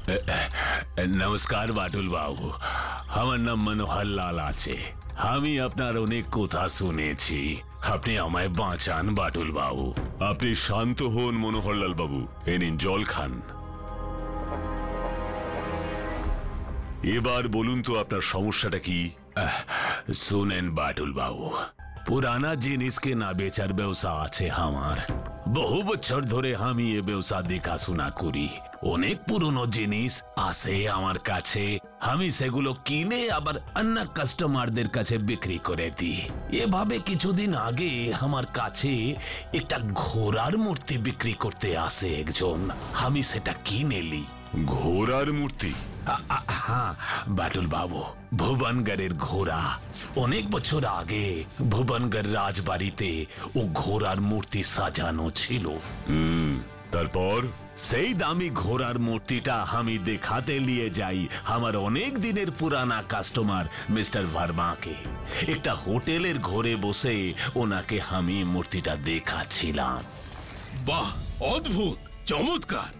नमस्कार बाटुल बाबू, আমার নাম মনোহর লাল আছে। আমি আপনার অনেক কথা শুনেছি। আপনি আমায় বাঁচান বাটুল বাবু। আপনি শান্ত হন মনোহর লাল বাবু, এই নিন জল খান। এবার বলুন তো আপনার সমস্যাটা কি? শুনেন বাটুল বাবু, পুরানা জিনিসকে না বেচার ব্যবসা আছে আমার। বহু বছর ধরে আমি এ ব্যবসা দেখাশোনা করি। অনেক পুরনো জিনিস আসে আমার কাছে, আমি সেগুলো কিনে আবার অন্য কাস্টমারদের কাছে বিক্রি করে দিই। এভাবে কিছুদিন আগে আমার কাছে একটা ঘোড়ার মূর্তি বিক্রি করতে আসে একজন, আমি সেটা কিনে নি। ঘোড়ার মূর্তি? হ্যাঁ বাটুল বাবু, ভুবনগড়ের ঘোড়া। অনেক বছর আগে ভুবনগড় রাজবাড়িতে ও ঘোড়ার মূর্তি সাজানো ছিল। তারপর সেই দামি ঘোড়ার মূর্তিটা আমি দেখাতে নিয়ে যাই আমার অনেক দিনের পুরানা কাস্টমার মিস্টার ভার্মাকে। একটা হোটেলের ঘরে বসে ওনাকে আমি মূর্তিটা দেখাচ্ছিলাম। বাহ, অদ্ভুত, চমৎকার।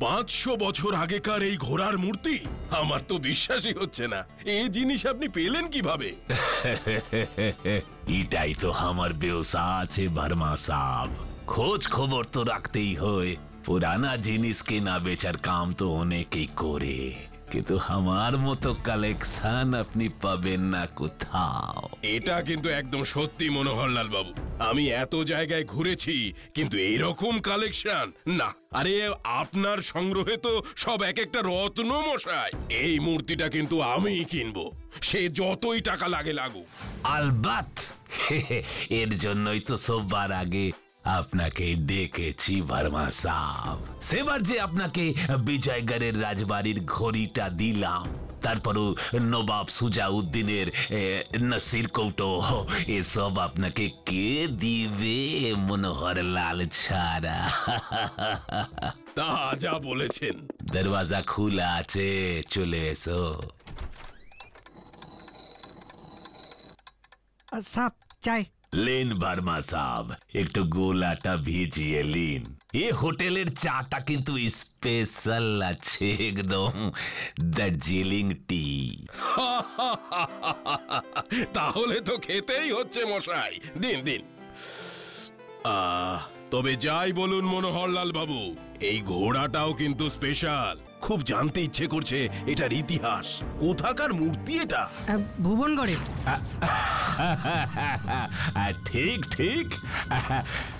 500 বছর আগেকার এই ঘোড়ার মূর্তি, আমার তো বিশ্বাসই হচ্ছে না। এই জিনিস আপনি পেলেন কিভাবে? এটাই তো আমার ব্যবসা আছে ভার্মা সাহেব, খোঁজ খবর তো রাখতেই হয়। পুরানা জিনিস কেনা বেচার কাম তো অনেকেই করে, কিন্তু আমার মতো কালেকশন আপনি পাবেন না কোথাও। এটা কিন্তু একদম সত্যি মনোহরলাল বাবু, আমি এত জায়গায় ঘুরেছি কিন্তু এইরকম কালেকশন না। আরে আপনার সংগ্রহে তো সব এক একটা রত্ন মশাই। এই মূর্তিটা কিন্তু আমিই কিনবো, সে যতই টাকা লাগে লাগুক। আলবাত, এর জন্যই তো সববার আগে আপনাকে ডেকেছি ভার্মা সাহেব। সেবার যে আপনাকে বিজয়গড়ের রাজবাড়ির ঘড়িটা দিলাম, তারপরও নবাব সুজাউদ্দিনের নসির কৌটো, এসব আপনাকে কে দিবে মনোহর লাল ছাড়া? তা যা বলেছেন। দরওয়াজা খোলা আছে, চলে এসো। সাপ চাই লেন ভার্মা সাহেব, একটু গোলাটা ভিজিয়ে লিন। এ হোটেলের চাটা কিন্তু স্পেশাল আছে, একদম দার্জিলিং টি। তাহলে তো খেতেই হচ্ছে মশাই, দিন দিন। তবে যাই বলুন মনোহরলাল বাবু, এই ঘোড়াটাও কিন্তু স্পেশাল। খুব জানতে ইচ্ছে করছে এটার ইতিহাস। কোথাকার মূর্তি এটা? ভুবনগড়ে। ঠিক ঠিক,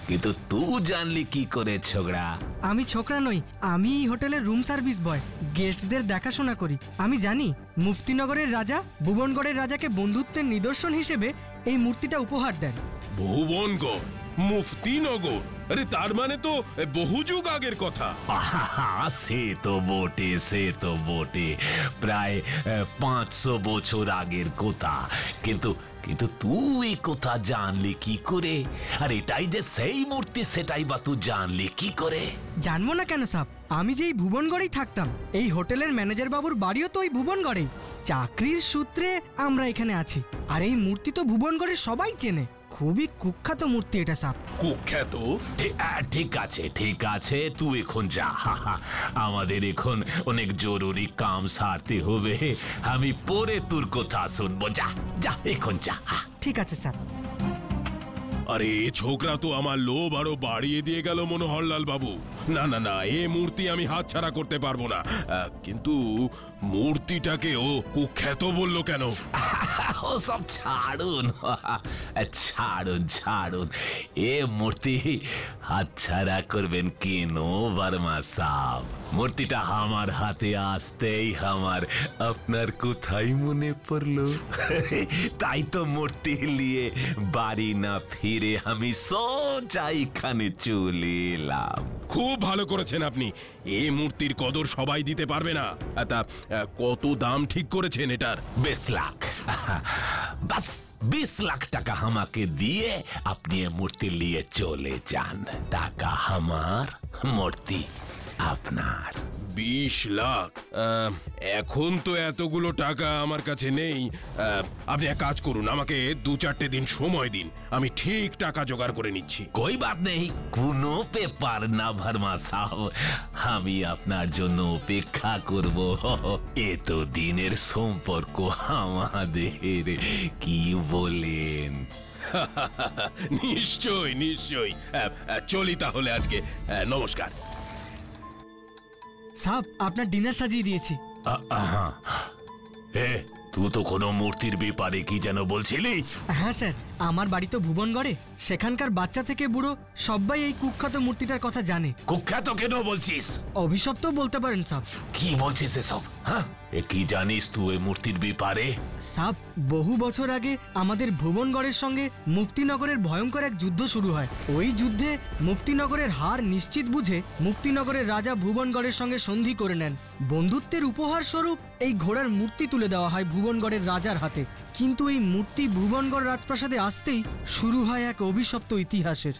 কিন্তু তুই জানলি কি করে ছোকরা? আমি ছোকরা নই, আমি হোটেলের রুম সার্ভিস বয়, গেস্টদের দেখাশোনা করি। আমি জানি মুফতিনগরের রাজা ভুবনগড়ের রাজাকে বন্ধুত্বের নিদর্শন হিসেবে এই মূর্তিটা উপহার দেন। ভুবনগড়, মুফতিনগর, আরে তার মানে তো বহু যুগ আগের কথা। সে তো বটে, সে তো বটে, প্রায় 500 বছর আগের কথা। কিন্তু কিন্তু তুই কথা জানলি কি করে? আর এটাই যে সেই মূর্তি, সেটাই বা তুই জানলি কি করে? জানবো না কেন সাপ, আমি যে এই ভুবনগড়েই থাকতাম। এই হোটেলের ম্যানেজার বাবুর বাড়িও তো ওই ভুবনগড়েই। চাকরির সূত্রে আমরা এখানে আছি। আর এই মূর্তি তো ভুবনগড়ের সবাই চেনে, খুবই কুখ্যাত মূর্তি এটা সাপ। কুখ্যাত? ঠিক আছে ঠিক আছে, তুই এখন যা। আমাদের এখন অনেক জরুরি কাম সারতে হবে, আমি পরে তোর কথা শুনবো। যা যা, এখন যা। ঠিক আছে স্যার। আরে ছোকরা তো আমার লোভ আরো বাড়িয়ে দিয়ে গেল মনোহরলাল বাবু। না না না, এই মূর্তি আমি হাতছাড়া করতে পারবো না। কিন্তু মূর্তিটাকে ও কুখ্যাত বললো কেন? ও সব ছাড়ুন, ছাড়ুন ছাড়ুন। এ মূর্তি হাতছাড়া করবেন কেন ভার্মা সাহেব? মূর্তিটা আমার হাতে আসতেই আমার আপনার কোথায় মনে পড়লো, তাই তো মূর্তি নিয়ে বাড়ি না ফিরে আমি সোজা এখানে চলে এলাম। খুব ভালো করেছেন আপনি। এই মূর্তির কদর সবাই দিতে পারবে না। তা কত দাম ঠিক করেছেন এটার? 20 লাখ। বাস 20 লাখ টাকা আমাকে দিয়ে আপনি মূর্তি নিয়ে চলে যান। টাকা আমার, মূর্তি আপনার। 20 লাখ। এখন তো এতগুলো টাকা আমার কাছে নেই। আপনি এক কাজ করুন, আমাকে 2-4 দিন সময় দিন, আমি ঠিক টাকা জোগাড় করে নিচ্ছি। कोई बात नहीं, কোনো ব্যাপার না ভার্মা সাহেব, আমি আপনার জন্য অপেক্ষা করব। এত দিনের সম্পর্ক আমাদের, কি বলেন? নিশ্চয় নিশ্চয়, চলি তাহলে আজকে। নমস্কার। সাহেব, আপনার ডিনার সাজিয়ে দিয়েছি। এ তুই তো কোনো মূর্তির ব্যাপারে কি যেন বলছিলি? হ্যাঁ স্যার, আমার বাড়ি তো ভুবনগড়ে। সেখানকার বাচ্চা থেকে বুড়ো সবাই এই কুখ্যাত মূর্তিটার কথা জানে। কুখ্যাত কেন বলছিস? অভিশপ্ত বলতে পারেন সাহেব। কি বলছিস এসব? হ্যাঁ, এ কি জানিস তুই এই মূর্তির ব্যাপারে? সাহেব, বহু বছর আগে আমাদের ভুবনগড়ের সঙ্গে মুফতিনগরের ভয়ঙ্কর এক যুদ্ধ শুরু হয়। ওই যুদ্ধে মুফতিনগরের হার নিশ্চিত বুঝে মুফতিনগরের রাজা ভুবনগড়ের সঙ্গে সন্ধি করে নেন। বন্ধুত্বের উপহার স্বরূপ এই ঘোড়ার মূর্তি তুলে দেওয়া হয় ভুবনগড়ের রাজার হাতে। কিন্তু এই মূর্তি ভুবনগড় রাজপ্রাসাদে আসতেই শুরু হয় এক অভিশপ্ত ইতিহাসের।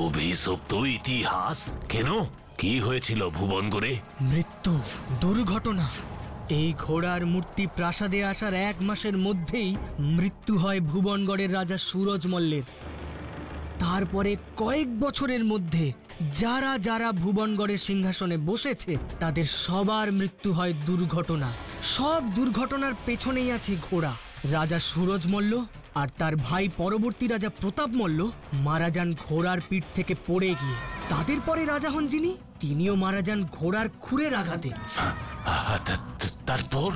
অভিশপ্ত ইতিহাস? কেন, কি হয়েছিল ভুবনগড়ে? মৃত্যু, দুর্ঘটনা। এই ঘোড়ার মূর্তি প্রাসাদে আসার 1 মাসের মধ্যেই মৃত্যু হয় ভুবনগড়ের রাজা সুরজ মল্লের। তারপরে কয়েক বছরের মধ্যে যারা যারা ভুবনগড়ের সিংহাসনে বসেছে তাদের সবার মৃত্যু হয় দুর্ঘটনা। সব দুর্ঘটনার পেছনেই আছে ঘোড়া। রাজা সুরজ মল্ল আর তার ভাই পরবর্তী রাজা প্রতাপ মল্ল মারা যান ঘোড়ার পিঠ থেকে পড়ে গিয়ে। তাদের পরে রাজা হন যিনি, তিনিও মারা যান ঘোড়ার খুরের আঘাতে। তারপর?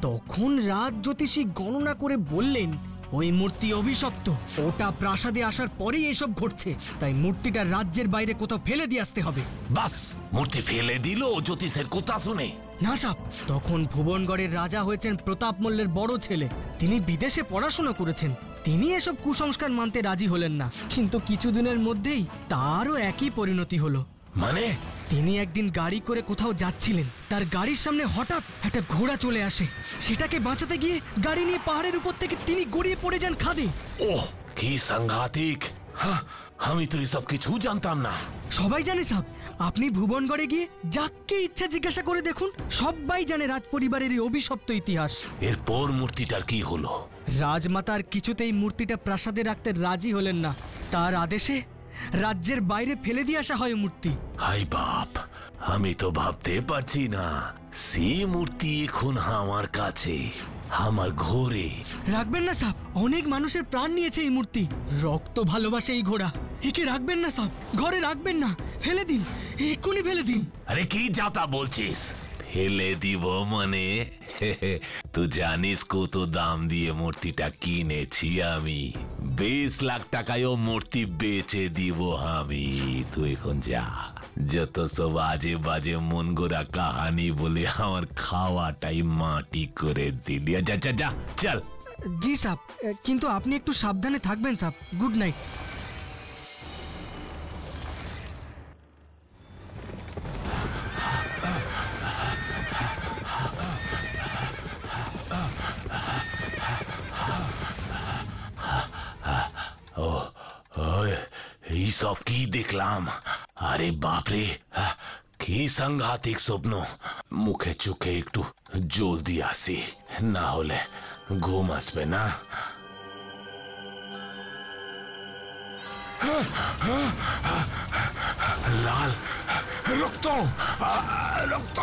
তখন রাজ জ্যোতিষী গণনা করে বললেন ওই মূর্তি অভিশপ্ত। ওটা প্রাসাদে আসার পরেই এসব ঘটছে, তাই মূর্তিটা রাজ্যের বাইরে কোথাও ফেলে দিয়ে আসতে হবে। বাস, মূর্তি ফেলে দিল জ্যোতিষের কথা শুনে? না সাব, তখন ভুবনগড়ের রাজা হয়েছেন প্রতাপ মল্লের বড় ছেলে। তিনি বিদেশে পড়াশোনা করেছেন। তিনি এসব কুসংস্কার মানতে রাজি হলেন না, কিন্তু কিছুদিনের মধ্যেই তারও একই পরিণতি হলো। মানে? তিনি একদিন গাড়ি করে কোথাও যাচ্ছিলেন, তার গাড়ির সামনে হঠাৎ একটা ঘোড়া চলে আসে। সেটাকে বাঁচাতে গিয়ে গাড়ি নিয়ে পাহাড়ের উপর থেকে তিনি গড়িয়ে পড়ে যান খাদে। ওহ, কি সাংঘাতিক! আমি তো এসব কিছু জানতাম না। সবাই জানে সাব, আপনি ভুবনগড়ে গিয়ে যাকে ইচ্ছা জিজ্ঞাসা করে দেখুন, সবাই জানে রাজ পরিবারের এই অভিশপ্ত ইতিহাস। এরপর মূর্তিটার কি হলো? রাজমাতার কিছুতেই মূর্তিটা প্রাসাদে রাখতে রাজি হলেন না। তার আদেশে রাজ্যের বাইরে ফেলে দিয়ে আসা হয় মূর্তি। হাই বাপ, আমি তো ভাবতে পারছি না সেই মূর্তি এখন আমার কাছে, আমার ঘরে। রাখবেন না সাব, অনেক মানুষের প্রাণ নিয়েছে এই মূর্তি। রক্ত ভালোবাসে এই ঘোড়া। একে রাখবেন না সাব, ঘরে রাখবেন না, ফেলে দিন, এক্ষুনি ফেলে দিন। আরে কি যাতা বলছিস? ফেলে দিব মানে? তুই জানিস কত দাম দিয়ে মূর্তিটা কিনেছি আমি? 20 লাখ টাকায় ও মূর্তি বেচে দিব আমি। তুই এখন যা, যত সব আজে বাজে মন গোড়া কাহানি বলে আমার খাওয়াটাই মাটি করে দিলি। যা যা যা, চল। জি সাব, কিন্তু আপনি একটু সাবধানে থাকবেন সাব। Good night. এই সব কি দেখলাম? আরে বাপরে, কি সাংঘাতিক স্বপ্ন। মুখে চোখে একটু জল দিয়ে আসি, না হলে ঘুম আসবে না। লাল রক্ত, রক্ত!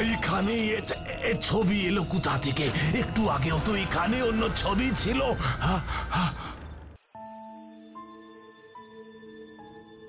এইখানে ছবি এলো কোথা থেকে? একটু আগেও তো এখানে অন্য ছবি ছিল।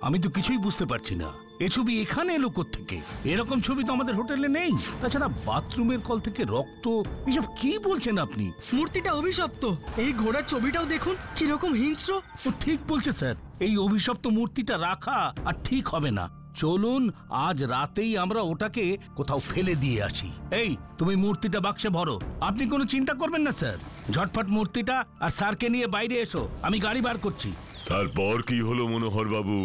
আমি তো কিছুই বুঝতে পারছি না, এ ছবি এখানে এলো কোত্থেকে? এরকম ছবি তো আমাদের হোটেলে নেই। তাছাড়া বাথরুমের কল থেকে রক্ত, এসব কি বলছেন আপনি? মূর্তিটা অভিশপ্ত। এই ঘোড়ার ছবিটাও দেখুন, কিরকম হিংস্র। ও ঠিক বলছে স্যার, এই অভিশপ্ত মূর্তিটা রাখা আর ঠিক হবে না। চলুন আজ রাতেই আমরা ওটাকে কোথাও ফেলে দিয়ে আসি। এই, তুমি মূর্তিটা বাক্সে ভরো। আপনি কোনো চিন্তা করবেন না স্যার, ঝটফট মূর্তিটা আর স্যারকে নিয়ে বাইরে এসো, আমি গাড়ি বার করছি। তারপর কি হলো মনোহর বাবু?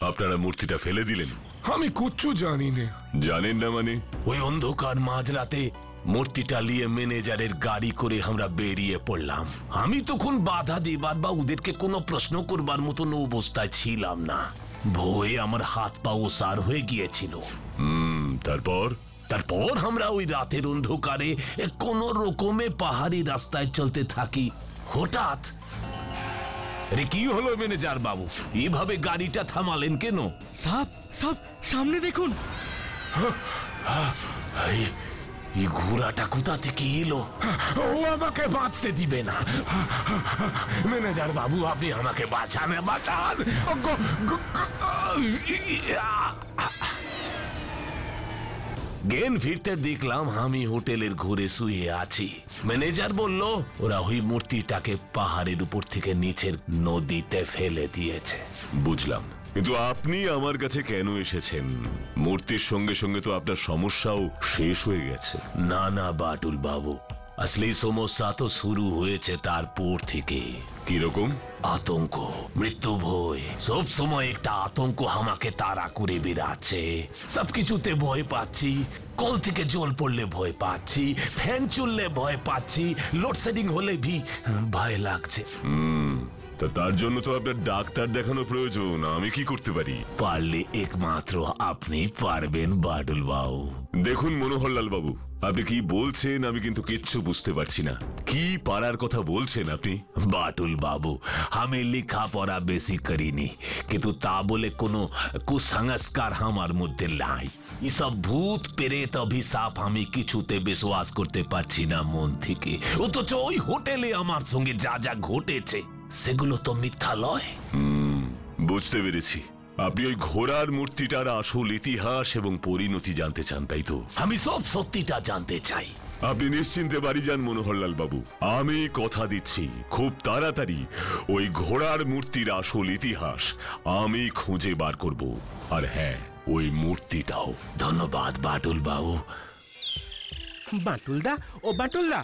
আপনারা মূর্তিটা ফেলে দিলেন? আমি কিচ্ছু জানি না। জানেন না মানে? ওই অন্ধকার মাঝরাতে মূর্তিটা নিয়ে ম্যানেজারের গাড়ি করে আমরা বেরিয়ে পড়লাম। আমি তখন বাধা দিবার বা ওদেরকে কোনো প্রশ্ন করবার মতন অবস্থায় ছিলাম না। ভয়ে আমার হাত পা ওসার হয়ে গিয়েছিল। তারপর আমরা ওই রাতের অন্ধকারে কোন রকমে পাহাড়ি রাস্তায় চলতে থাকি। হঠাৎ, আরে কি হলো ম্যানেজার বাবু, এইভাবে গাড়িটা থামালেন কেন? সাপ সাপ সামনে দেখুন। এই ঘোড়াটা কোথা থেকে এলো? ও আমাকে বাঁচতে দিবে না। ম্যানেজার বাবু, আপনি আমাকে বাঁচান, বাঁচান। জ্ঞান ফিরতে দেখলাম আমি হোটেলের ঘরে শুয়ে আছি। ম্যানেজার বলল ওরা ওই মূর্তিটাকে পাহাড়ের উপর থেকে নিচের নদীতে ফেলে দিয়েছে। বুঝলাম, কিন্তু আপনি আমার কাছে কেন এসেছেন? মূর্তির সঙ্গে সঙ্গে তো আপনার সমস্যাও শেষ হয়ে গেছে। না না বাটুল বাবু, আসলে সমস্যা তো শুরু হয়েছে তারপর থেকে। কিরকম? আতঙ্ক, মৃত্যু ভয়, সব সময় একটা আতঙ্ক আমাকে তাড়া করে বেড়াচ্ছে। সবকিছুতে ভয় পাচ্ছি। কল থেকে জল পড়লে ভয় পাচ্ছি, ফ্যান চললে ভয় পাচ্ছি, লোডশেডিং হলে ভি ভয় লাগছে। তার জন্য তো আপনার ডাক্তার দেখানো প্রয়োজন। আমি কি করতে পারি? পারলে একমাত্র আপনি পারবেন বাটুল বাবু। দেখুন মনোহরলাল বাবু, আপনি কি বলছেন আমি কিন্তু কিচ্ছু বুঝতে পারছি না। কি পারার কথা বলছেন আপনি? বাটুল বাবু, আমি লেখাপড়া বেশি করিনি, কিন্তু তা বলে কোনো কুসংস্কার আমার মধ্যে নাই। এসব ভূত প্রেত অভিশাপ আমি কিছুতে বিশ্বাস করতে পারছি না মন থেকে। অথচ ওই হোটেলে আমার সঙ্গে যা যা ঘটেছে সেগুলো তো মিথ্যা লয়। বুঝতে পেরেছি, আপনি ওই ঘোড়ার মূর্তিটার আসল ইতিহাস এবং পরিণতি জানতে চান, তাই তো? আমি সব সত্যিটা জানতে চাই। আপনি নিশ্চিন্তে বাড়ি যান মনোহরলাল বাবু। আমি কথা দিচ্ছি খুব তাড়াতাড়ি ওই ঘোড়ার মূর্তির আসল ইতিহাস আমি খুঁজে বার করব। আর হ্যাঁ, ওই মূর্তিটাও। ধন্যবাদ বাটুল বাবু। বাটুলদা, ও বাটুলদা,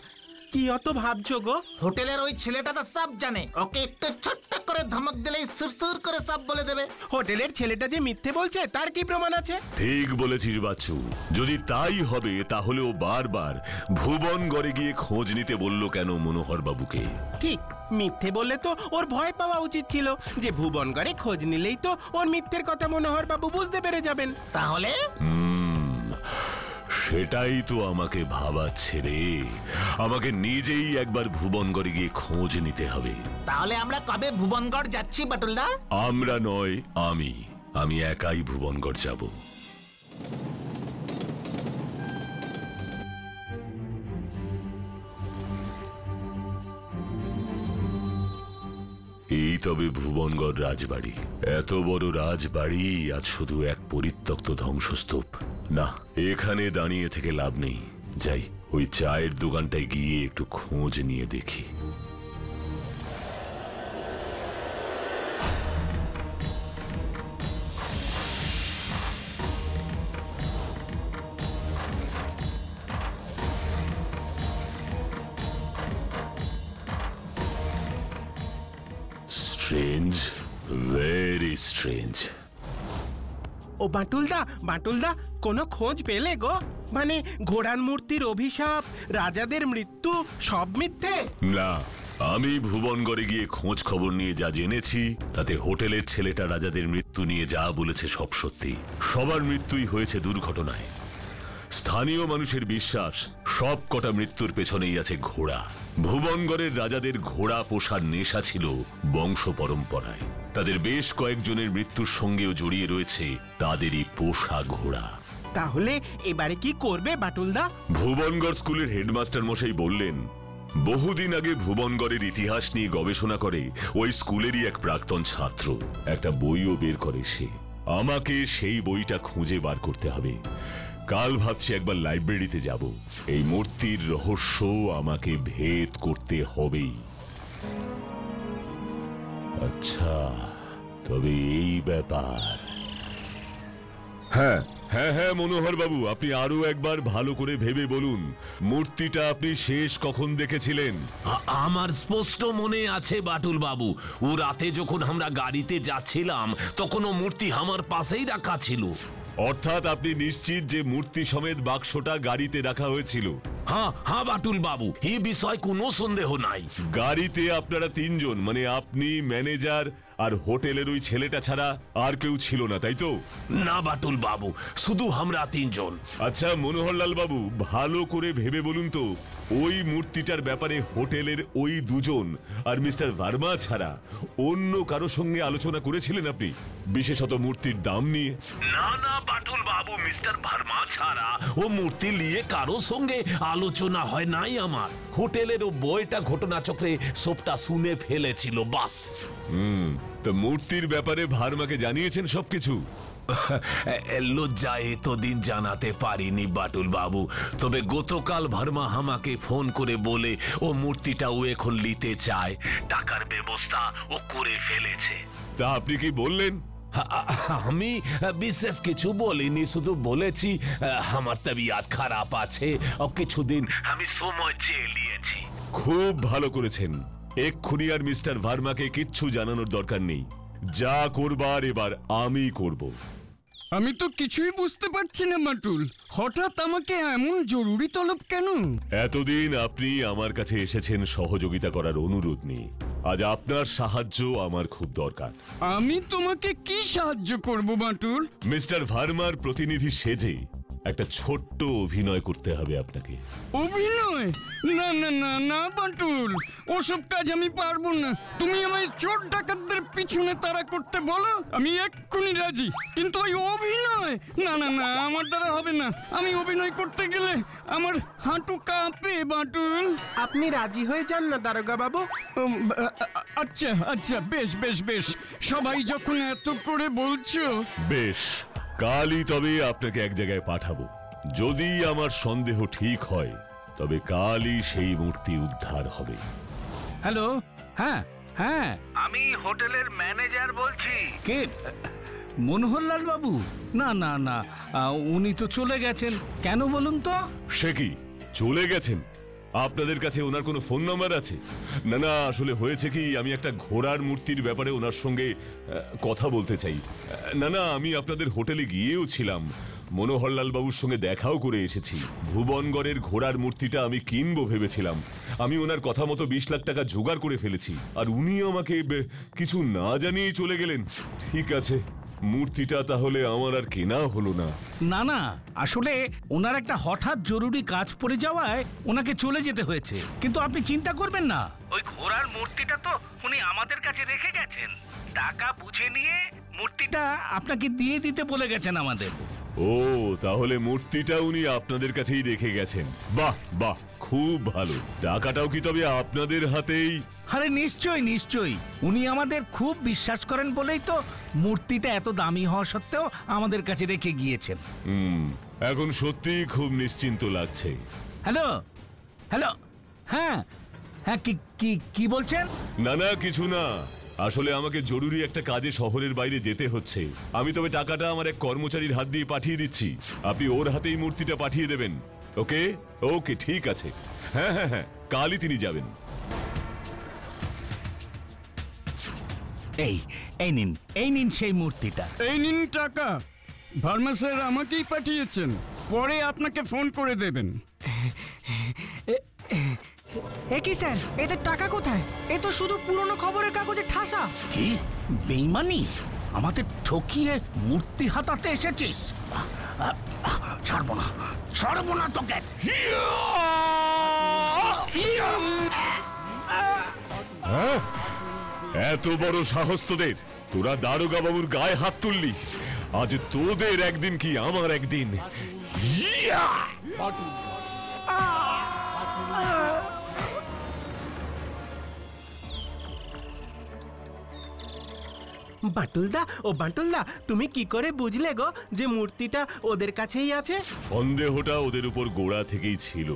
কি অত ভাবছো গো? হোটেলের ওই ছেলেটা তো সব জানে, ওকে একটু ছোট্ট করে ধমক দিলেই সুরসুর করে সব বলে দেবে। হোটেলের ছেলেটা যে মিথ্যে বলছে তার কি প্রমাণ আছে? ঠিক বলেছিস বাচ্চু, যদি তাই হবে তাহলে ও বারবার ভুবনগড়ে গিয়ে খোঁজ নিতে বলল কেন মনোহর বাবুকে? ঠিক, মিথ্যে বললে তো ওর ভয় পাওয়া উচিত ছিল যে ভুবনগড়ে খোঁজ নিলেই তো ওর মিথ্যের কথা মনোহর বাবু বুঝতে পেরে যাবেন। তাহলে সেটাই তো আমাকে ভাবাচ্ছে রে। আমাকে নিজেই একবার ভুবনগড়ে গিয়ে খোঁজ নিতে হবে। তাহলে আমরা কবে ভুবনগড় যাচ্ছি বাটুলদা? আমরা নয়, আমি একাই ভুবনগড় যাব। এই তবে ভুবনগড় রাজবাড়ি। এত বড় রাজবাড়ি আজ শুধু এক পরিত্যক্ত ধ্বংসস্তূপ। না, এখানে দাঁড়িয়ে থেকে লাভ নেই। যাই, ওই চায়ের দোকানটায় গিয়ে একটু খোঁজ নিয়ে দেখি। Strange, very strange. ও বাটুলদা, কোনো খোঁজ পেলে গো? মানে ঘোড়ার মূর্তির অভিশাপ, রাজাদের মৃত্যু সব মিথ্যে? না, আমি ভুবনগড়ে গিয়ে খোঁজ খবর নিয়ে যা জেনেছি তাতে হোটেলের ছেলেটা রাজাদের মৃত্যু নিয়ে যা বলেছে সব সত্যি। সবার মৃত্যুই হয়েছে দুর্ঘটনায়। স্থানীয় মানুষের বিশ্বাস সব কটা মৃত্যুর পেছনেই আছে ঘোড়া। ভুবনগড়ের রাজাদের ঘোড়া পোষার নেশা ছিল বংশ পরম্পরায়। তাদের বেশ কয়েকজনের মৃত্যুর সঙ্গেও জড়িয়ে রয়েছে তাদেরই পোষা ঘোড়া। তাহলে এবারে কি করবে বাটুলদা? ভুবনগড় স্কুলের হেডমাস্টার মশাই বললেন বহুদিন আগে ভুবনগড়ের ইতিহাস নিয়ে গবেষণা করে ওই স্কুলেরই এক প্রাক্তন ছাত্র একটা বইও বের করে। সে আমাকে সেই বইটা খুঁজে বার করতে হবে। কাল ভাবছি একবার লাইব্রেরিতে যাব। এই মূর্তির রহস্য আমাকে ভেদ করতে হবেই। আচ্ছা, তবে এই ব্যাপার। হ্যাঁ হ্যাঁ হ্যাঁ মনোহর বাবু, আপনি আরো একবার ভালো করে ভেবে বলুন, মূর্তিটা আপনি শেষ কখন দেখেছিলেন? আমার স্পষ্ট মনে আছে বাটুল বাবু, ও রাতে যখন আমরা গাড়িতে যাচ্ছিলাম তখন ও মূর্তি আমার পাশেই রাখা ছিল। অর্থাৎ আপনি নিশ্চিত যে মূর্তি সমেত বাক্সটা গাড়িতে রাখা হয়েছিল? হ্যাঁ হ্যাঁ বাটুল বাবু, এই বিষয়ে কোনো সন্দেহ নাই। গাড়িতে আপনারা তিনজন, মানে আপনি, ম্যানেজার আর হোটেলের ওই ছেলেটা ছাড়া আর কেউ ছিল না, তাই তো? না বাটুল বাবু, শুধু আমরা তিনজন। আচ্ছা মনোহরলাল বাবু, ভালো করে ভেবে বলুন তো, ওই মূর্তিটার ব্যাপারে হোটেলের ওই দুজন আর মিস্টার ভার্মা ছাড়া অন্য কারো সঙ্গে আলোচনা করেছিলেন আপনি, বিশেষত মূর্তির দাম নিয়ে? না না বাটুল বাবু, মিস্টার ভার্মা ছাড়া ও মূর্তি নিয়ে কারো সঙ্গে আলোচনা হয় নাই আমার। হোটেলের ও বইটা ঘটনাচক্রে সবটা শুনে ফেলেছিল, বাস। তো মূর্তির ব্যাপারে ভার্মাকে জানিয়েছেন সবকিছু? লজ্জায় এতদিন জানাতে পারিনি বাটুল বাবু, তবে গতকাল ভার্মা আমাকে ফোন করে বলে ও মূর্তিটা ও এখন নিতে চায়, টাকার ব্যবস্থা ও করে ফেলেছে। তা আপনি কি বললেন? আমি বিশেষ কিছু বলিনি, শুধু বলেছি আমার তবিয়ত খারাপ আছে ও কিছুদিন আমি সময় চেয়ে নিয়েছি। খুব ভালো করেছেন। এক্ষুনি আর মিস্টার ভার্মাকে কিচ্ছু জানানোর দরকার নেই। যা করবার এবার আমি করব। আমি তো কিছুই বুঝতে পারছি না বাটুল, হঠাৎ আমাকে এমন জরুরি তলব কেন? এতদিন আপনি আমার কাছে এসেছেন সহযোগিতা করার অনুরোধ নিয়ে, আজ আপনার সাহায্য আমার খুব দরকার। আমি তোমাকে কি সাহায্য করব বাটুল? মিস্টার ভার্মার প্রতিনিধি সেজে একটা ছোট্ট অভিনয় করতে হবে আপনাকে। অভিনয়? না না না না বাটুল, ওসব কাজ আমি পারবো না। তুমি আমায় চোর ডাকাতদের পিছনে তাড়া করতে বলো, আমি এক্ষুনি রাজি, কিন্তু ওই অভিনয় না না না, আমার দ্বারা হবে না। আমি অভিনয় করতে গেলে আমার হাঁটু কাঁপে বাটুল। আপনি রাজি হয়ে যান না দারোগা বাবু। আচ্ছা আচ্ছা, বেশ বেশ বেশ, সবাই যখন এত করে বলছো। বেশ, কালই তবে আপনাকে এক জায়গায় পাঠাবো। যদি আমার সন্দেহ ঠিক হয় তবে কালই সেই মূর্তি উদ্ধার হবে। হ্যালো, হ্যাঁ হ্যাঁ, আমি হোটেলের ম্যানেজার বলছি। কে? মনোহরলাল বাবু? না না না, উনি তো চলে গেছেন। কেন বলুন তো? সে কি, চলে গেছেন? আপনাদের কাছে ওনার কোনো ফোন নাম্বার আছে? না না, আসলে হয়েছে কি, আমি একটা ঘোড়ার মূর্তির ব্যাপারে ওনার সঙ্গে কথা বলতে চাই। না না, আমি আপনাদের হোটেলে গিয়েও ছিলাম, মনোহরলাল বাবুর সঙ্গে দেখাও করে এসেছি। ভুবনগড়ের ঘোড়ার মূর্তিটা আমি কিনবো ভেবেছিলাম। আমি ওনার কথা মতো 20 লাখ টাকা জোগাড় করে ফেলেছি, আর উনি আমাকে কিছু না জানিয়েই চলে গেলেন। ঠিক আছে, মূর্তিটা তাহলে আমার আর কেনা হলো না। না না, আসলে ওনার একটা হঠাৎ জরুরি কাজ পড়ে যাওয়ায় ওনাকে চলে যেতে হয়েছে। কিন্তু আপনি চিন্তা করবেন না, ওই ঘোড়ার মূর্তিটা তো উনি আমাদের কাছে রেখে গেছেন। টাকা বুঝে নিয়ে মূর্তিটা আপনাকে দিয়ে দিতে বলে গেছেন আমাদের। ও, তাহলে মূর্তিটা উনি আপনাদের কাছেই রেখে গেছেন। বাহ বাহ, খুব ভালো। টাকাটাও কি তবে আপনাদের হাতেই? আরে নিশ্চয়ই নিশ্চয়ই, উনি আমাদের খুব বিশ্বাস করেন বলেই তো মূর্তিটা এত দামি হওয়া সত্ত্বেও আমাদের কাছে রেখে গিয়েছেন। এখন সত্যি খুব নিশ্চিন্ত লাগছে। হ্যালো হ্যালো, হ্যাঁ হ্যাঁ, কি কি কি বলছেন? না না, কিছু না। আসলে আমাকে জরুরি একটা কাজে শহরের বাইরে যেতে হচ্ছে। আমি তবে টাকাটা আমার এক কর্মচারীর হাত দিয়ে পাঠিয়ে দিচ্ছি, আপনি ওর হাতেই মূর্তিটা পাঠিয়ে দেবেন। ওকে ওকে, ঠিক আছে। হ্যাঁ হ্যাঁ হ্যাঁ, কালই তিনি যাবেন। এই এই নিন, এই নিন সেই মূর্তিটা। এই নিন টাকা। ভার্মা স্যার আমাকেই পাঠিয়েছেন, পরে আপনাকে ফোন করে দেবেন। এ কি স্যার, এতে টাকা কোথায়? এ তো শুধু পুরনো খবরের কাগজে ঠাসা। কি বেইমানি! আমাদের ঠকিয়ে মূর্তি হাতাতে এসেছিস? ছাড়বো না, ছাড়বো না তোকে। এত বড় সাহস তোদের! তোরা দারোগা বাবুর গায়ে হাত তুললি। আজ তোদের একদিন কি আমার একদিন। বাটুলদা, ও বাটুলদা, তুমি কি করে বুঝলে গো যে মূর্তিটা ওদের কাছেই আছে? সন্দেহটা ওদের উপর গোড়া থেকেই ছিল।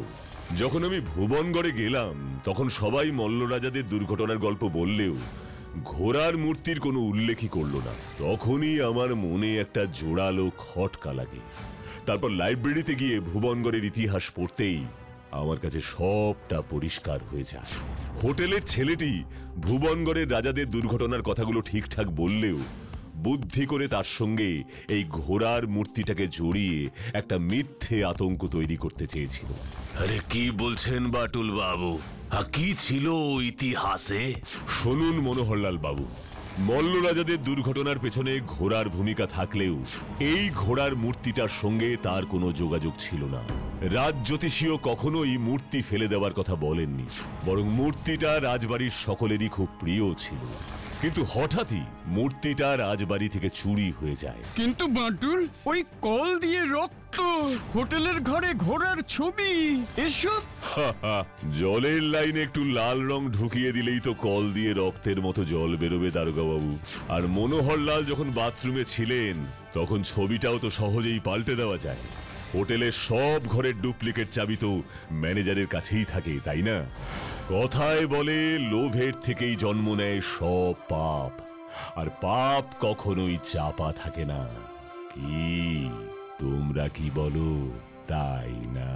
যখন আমি ভুবনগড়ে গেলাম তখন সবাই মল্লরাজাদের দুর্ঘটনার গল্প বললেও ঘোড়ার মূর্তির কোনো উল্লেখই করলো না। তখনই আমার মনে একটা জোরালো খটকা লাগে। তারপর লাইব্রেরিতে গিয়ে ভুবনগড়ের ইতিহাস পড়তেই আমার কাছে সবটা পরিষ্কার হয়ে যায়। হোটেলের ছেলেটি ভুবনগড়ের রাজাদের দুর্ঘটনার কথাগুলো ঠিকঠাক বললেও বুদ্ধি করে তার সঙ্গে এই ঘোড়ার মূর্তিটাকে জড়িয়ে একটা মিথ্যে আতঙ্ক তৈরি করতে চেয়েছিল। আরে কি বলছেন বাটুল বাবু? কি ছিল ইতিহাসে? শুনুন মনোহরলাল বাবু, মল্ল রাজাদের দুর্ঘটনার পেছনে ঘোড়ার ভূমিকা থাকলেও এই ঘোড়ার মূর্তিটার সঙ্গে তার কোনো যোগাযোগ ছিল না। রাজ জ্যোতিষীও কখনোই মূর্তি ফেলে দেওয়ার কথা বলেননি, বরং মূর্তিটা রাজবাড়ির সকলেরই খুব প্রিয় ছিল। কিন্তু হঠাৎই মূর্তিটা রাজবাড়ি থেকে চুরি হয়ে যায়। কিন্তু বাটুল, ওই কল দিয়ে রক্ত, হোটেলের ঘরে ঘোড়ার ছবি, এসব জলের লাইনে একটু লাল রং ঢুকিয়ে দিলেই তো কল দিয়ে রক্তের মতো জল বেরোবে দারোগা বাবু। আর মনোহরলাল যখন বাথরুমে ছিলেন তখন ছবিটাও তো সহজেই পাল্টে দেওয়া যায়। হোটেলের সব ঘরের ডুপ্লিকেট চাবি তো ম্যানেজারের কাছেই থাকে, তাই না? কথায় বলে লোভের থেকেই জন্ম নেয় সব পাপ, আর পাপ কখনোই চাপা থাকে না। কি তোমরা কি বলো, তাই না?